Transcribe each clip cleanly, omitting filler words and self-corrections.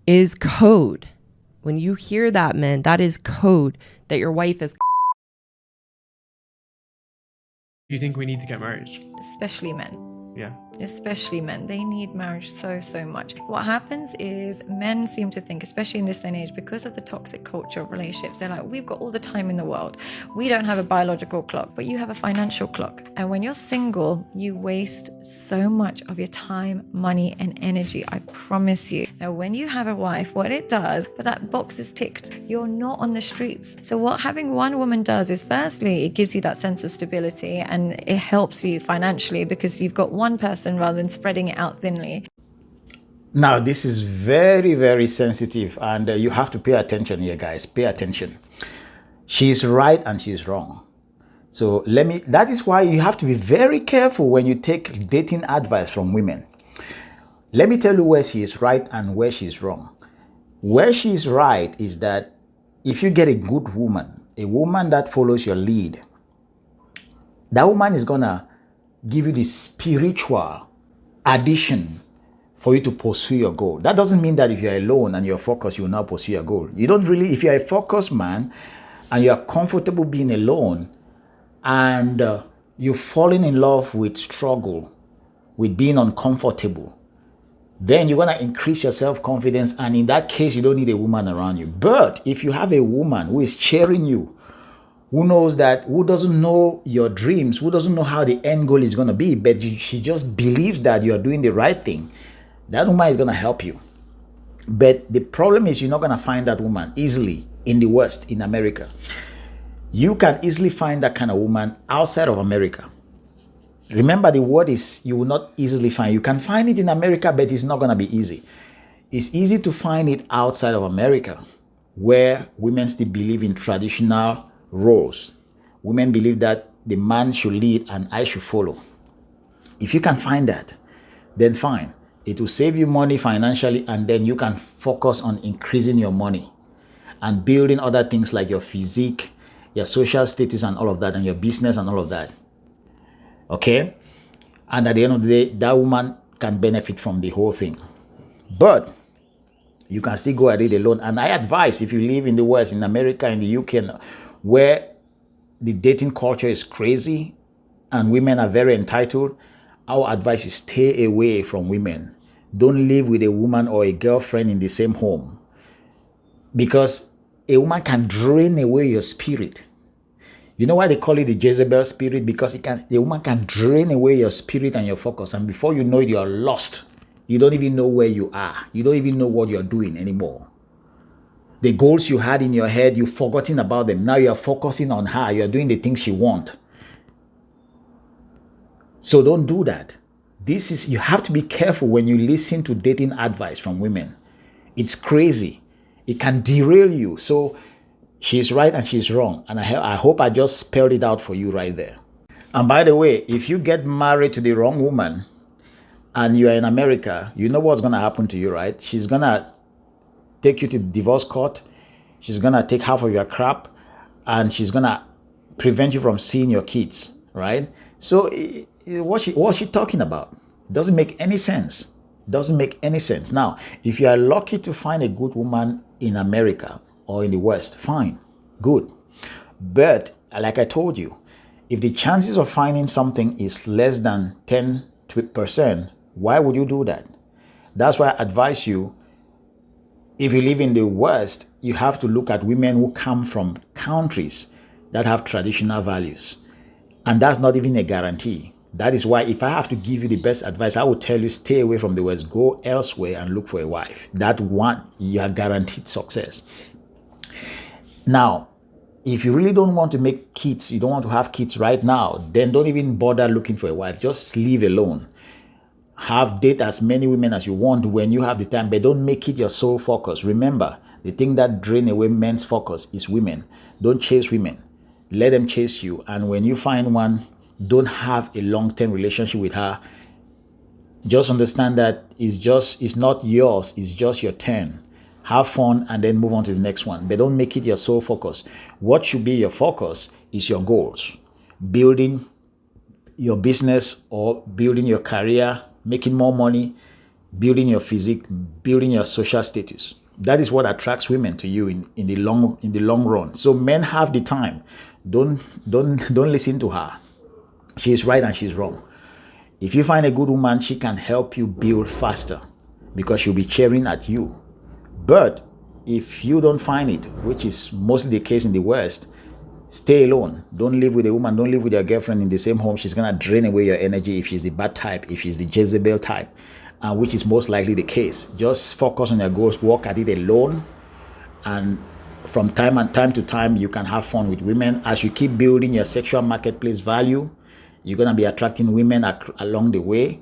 is code. When you hear that, men, that is code that your wife is. Do you think we need to get married? Especially men. Yeah. Especially men. They need marriage so much. What happens is men seem to think, especially in this day and age, because of the toxic culture of relationships, they're like, we've got all the time in the world. We don't have a biological clock, but you have a financial clock. And when you're single, you waste so much of your time, money, and energy. I promise you. Now, when you have a wife, what it does, but that box is ticked, you're not on the streets. So what having one woman does is, firstly, it gives you that sense of stability and it helps you financially because you've got one person rather than spreading it out thinly. Now, this is very, very sensitive, and you have to pay attention here, guys. Pay attention. She's right and she's wrong. So that is why you have to be very careful when you take dating advice from women. Let me tell you where she is right and where she is wrong. Where she is right is that if you get a good woman, a woman that follows your lead, that woman is gonna give you the spiritual addition for you to pursue your goal. That doesn't mean that if you're alone and you're focused, you will not pursue your goal. You don't really, if you're a focused man and you're comfortable being alone and you're falling in love with struggle, with being uncomfortable, then you're going to increase your self-confidence. And in that case, you don't need a woman around you. But if you have a woman who is cheering you, who doesn't know your dreams, who doesn't know how the end goal is going to be, but she just believes that you're doing the right thing, that woman is going to help you. But the problem is you're not going to find that woman easily in the West, in America. You can easily find that kind of woman outside of America. Remember, the word is you will not easily find. You can find it in America, but it's not going to be easy. It's easy to find it outside of America, where women still believe in traditional roles. Women believe that the man should lead and I should follow. If you can find that, then fine. It will save you money financially, and then you can focus on increasing your money and building other things like your physique, your social status and all of that, and your business and all of that. Okay? And at the end of the day, that woman can benefit from the whole thing. But you can still go at it alone. And I advise, if you live in the West, in America, in the UK, where the dating culture is crazy and women are very entitled, our advice is stay away from women. Don't live with a woman or a girlfriend in the same home, because a woman can drain away your spirit. You know why they call it the Jezebel spirit? Because the woman can drain away your spirit and your focus, and before you know it, you're lost. You don't even know where you are. You don't even know what you're doing anymore. The goals you had in your head, you've forgotten about them. Now you're focusing on her. You're doing the things she wants. So don't do that. You have to be careful when you listen to dating advice from women. It's crazy. It can derail you. So she's right and she's wrong. And I hope I just spelled it out for you right there. And by the way, if you get married to the wrong woman and you're in America, you know what's going to happen to you, right? She's going to take you to the divorce court. She's going to take half of your crap, and she's going to prevent you from seeing your kids, right? So what's she talking about? Doesn't make any sense. Doesn't make any sense. Now, if you are lucky to find a good woman in America or in the West, fine, good. But like I told you, if the chances of finding something is less than 10%, why would you do that? That's why I advise you, if you live in the West, you have to look at women who come from countries that have traditional values. And that's not even a guarantee. That is why if I have to give you the best advice, I would tell you stay away from the West, go elsewhere and look for a wife. That one, you are guaranteed success. Now, if you really don't want to make kids, you don't want to have kids right now, then don't even bother looking for a wife. Just leave alone. Date as many women as you want when you have the time, but don't make it your sole focus. Remember, the thing that drains away men's focus is women. Don't chase women. Let them chase you. And when you find one, don't have a long-term relationship with her. Just understand that it's not yours, it's just your turn. Have fun and then move on to the next one. But don't make it your sole focus. What should be your focus is your goals. Building your business or building your career, making more money, building your physique, building your social status. That is what attracts women to you in the long run. So men have the time. Don't listen to her. She's right and she's wrong. If you find a good woman, she can help you build faster because she'll be cheering at you. But if you don't find it, which is mostly the case in the West, stay alone. Don't live with a woman. Don't live with your girlfriend in the same home. She's going to drain away your energy if she's the bad type, if she's the Jezebel type, which is most likely the case. Just focus on your goals. Work at it alone. And from time to time, you can have fun with women. As you keep building your sexual marketplace value, you're going to be attracting women along the way.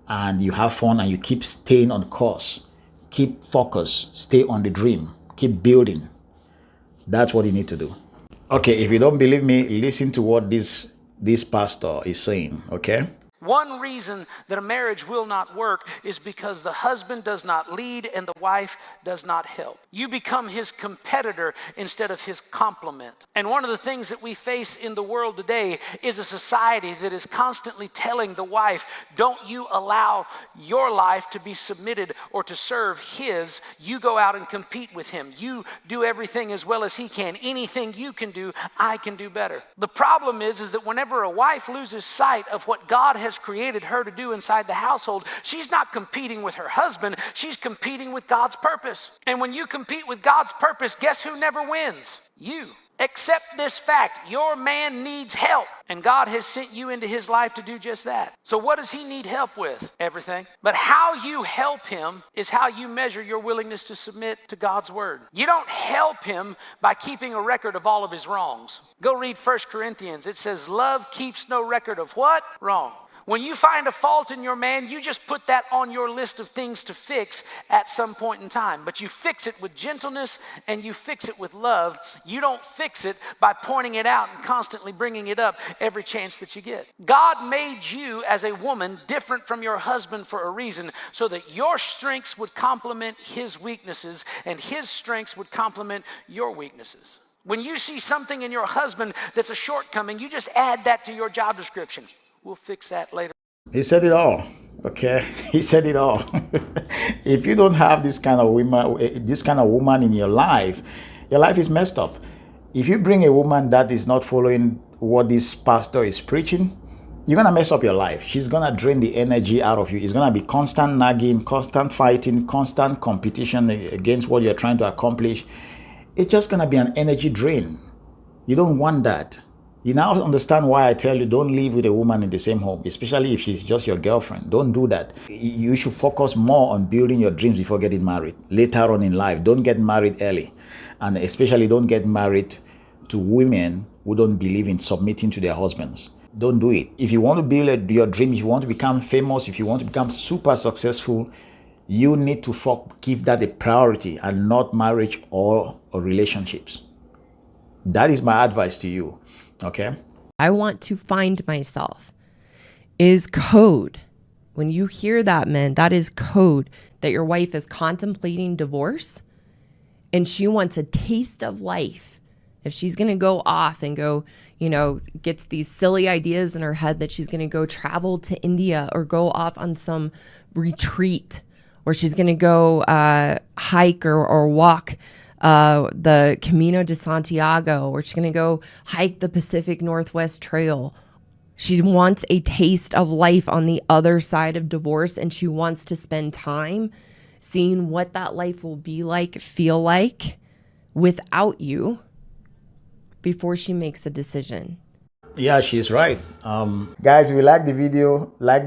And you have fun and you keep staying on course. Keep focused. Stay on the dream. Keep building. That's what you need to do. Okay, if you don't believe me, listen to what this pastor is saying, okay? One reason that a marriage will not work is because the husband does not lead and the wife does not help. You become his competitor instead of his complement. And one of the things that we face in the world today is a society that is constantly telling the wife, don't you allow your life to be submitted or to serve his. You go out and compete with him. You do everything as well as he can. Anything you can do, I can do better. The problem is that whenever a wife loses sight of what God has created her to do inside the household, she's not competing with her husband, she's competing with God's purpose. And when you compete with God's purpose, guess who never wins? You. Accept this fact, your man needs help, and God has sent you into his life to do just that. So what does he need help with? Everything. But how you help him is how you measure your willingness to submit to God's word. You don't help him by keeping a record of all of his wrongs. Go read 1 Corinthians. It says, love keeps no record of what? Wrong. When you find a fault in your man, you just put that on your list of things to fix at some point in time. But you fix it with gentleness and you fix it with love. You don't fix it by pointing it out and constantly bringing it up every chance that you get. God made you as a woman different from your husband for a reason, so that your strengths would complement his weaknesses and his strengths would complement your weaknesses. When you see something in your husband that's a shortcoming, you just add that to your job description. We'll fix that later. He said it all, okay? He said it all. If you don't have this kind of woman in your life is messed up. If you bring a woman that is not following what this pastor is preaching, you're going to mess up your life. She's going to drain the energy out of you. It's going to be constant nagging, constant fighting, constant competition against what you're trying to accomplish. It's just going to be an energy drain. You don't want that. You now understand why I tell you don't live with a woman in the same home, especially if she's just your girlfriend. Don't do that. You should focus more on building your dreams before getting married. Later on in life, don't get married early. And especially don't get married to women who don't believe in submitting to their husbands. Don't do it. If you want to build your dream, if you want to become famous, if you want to become super successful, you need to give that a priority and not marriage or relationships. That is my advice to you. Okay. I want to find myself is code. When you hear that, men, that is code that your wife is contemplating divorce and she wants a taste of life. If she's going to go off and go, gets these silly ideas in her head that she's going to go travel to India or go off on some retreat, or she's going to go hike or walk the Camino de Santiago, or she's going to go hike the Pacific Northwest Trail. She wants a taste of life on the other side of divorce, and she wants to spend time seeing what that life will be like, feel like, without you before she makes a decision. Yeah, she's right. Guys, if you like the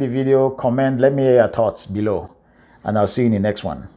video, comment, let me hear your thoughts below, and I'll see you in the next one.